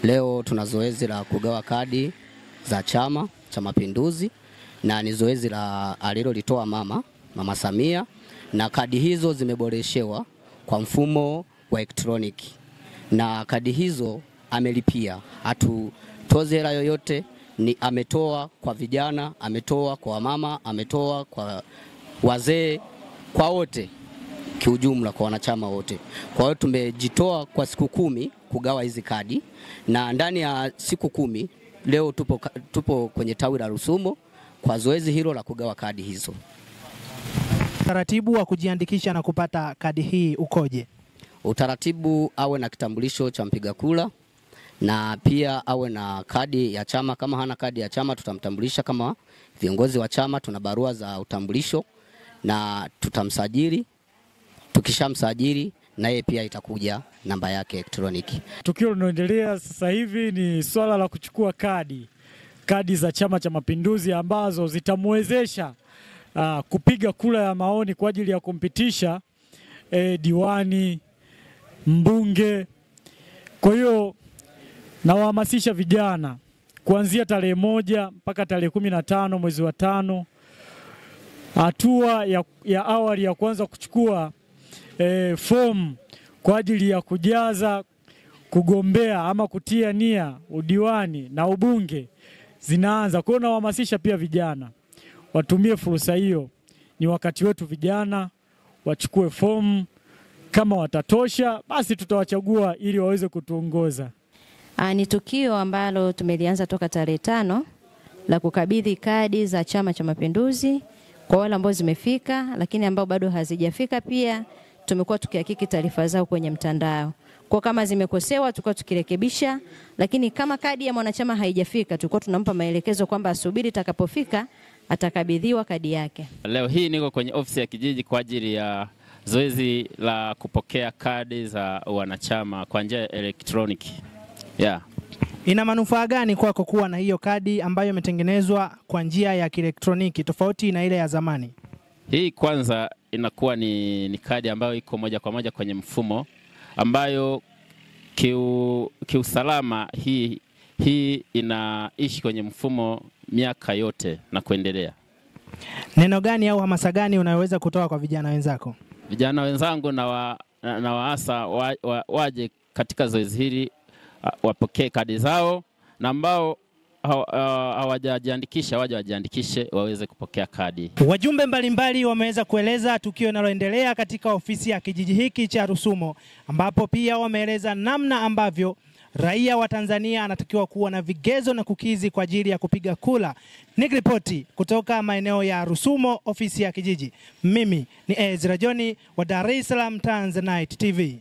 Leo tuna zoezi la kugawa kadi za Chama cha Mapinduzi, na ni zoezi la alilolitoa Mama Samia, na kadi hizo zimeboreshewa kwa mfumo wa elektroniki, na kadi hizo amelipia, hatutozi hela yoyote, ni ametoa kwa vijana, ametoa kwa mama, ametoa kwa wazee, kwa wote kiujumla, kwa wanachama wote. Kwa hiyo tumejitoa kwa siku 10 kugawa hizi kadi, na ndani ya siku 10 leo tupo kwenye tawi la Rusumo kwa zoezi hilo la kugawa kadi hizo. Utaratibu wa kujiandikisha na kupata kadi hii ukoje? Utaratibu awe na kitambulisho cha mpiga kura, na pia awe na kadi ya chama. Kama hana kadi ya chama, tutamtambulisha kama viongozi wa chama, tuna barua za utambulisho na tutamsajili. Tukishamsajili, na yeye pia itakuja namba yake elektroniki. Tukio linaloendelea sasa hivi ni swala la kuchukua kadi za Chama cha Mapinduzi ambazo zitamwezesha kupiga kura ya maoni kwa ajili ya kumpitisha diwani, mbunge. Kwa hiyo nawahamasisha vijana kuanzia tarehe 1 mpaka tarehe 15 mwezi wa 5, hatua ya awali ya kwanza kuchukua fomu kwa ajili ya kujaza, kugombea ama kutia nia udiwani na ubunge zinaanza. Kwa hiyo nawahamasisha pia vijana watumie fursa hiyo. Ni wakati wetu vijana wachukue fomu, kama watatosha basi tutawachagua ili waweze kutuongoza. Ni tukio ambalo tumelianza toka tarehe 5 la kukabidhi kadi za Chama cha Mapinduzi kwa wale ambao zimefika, lakini ambao bado hazijafika pia tumekuwa tukihakiki taarifa zao kwenye mtandao. Kwa kama zimekosewa tulikuwa tukirekebisha, lakini kama kadi ya mwanachama haijafika tulikuwa tunampa maelekezo kwamba asubiri itakapofika atakabidhiwa kadi yake. Leo hii niko kwenye ofisi ya kijiji kwa ajili ya zoezi la kupokea kadi za wanachama kwa njia ya elektroniki. Ina manufaa gani kwako kuwa na hiyo kadi ambayo imetengenezwa kwa njia ya kielektroniki tofauti na ile ya zamani? Hii kwanza inakuwa ni kadi ambayo iko moja kwa moja kwenye mfumo, ambayo kiusalama hii inaishi kwenye mfumo miaka yote na kuendelea. Neno gani au hamasa gani unaweza kutoa kwa vijana wenzako? Vijana wenzangu na waasa waje katika zoezi hili, wapokee kadi zao, na ambao hawajajiandikisha waje wajiandikishe waweze kupokea kadi. Wajumbe mbalimbali wameweza kueleza tukio linaloendelea katika ofisi ya kijiji hiki cha Rusumo, ambapo pia wameeleza namna ambavyo raia wa Tanzania anatakiwa kuwa na vigezo na kukizi kwa ajili ya kupiga kura. Nikiripoti kutoka maeneo ya Rusumo, ofisi ya kijiji, mimi ni Ezra Joni wa Dar es Salaam Tanzanite TV.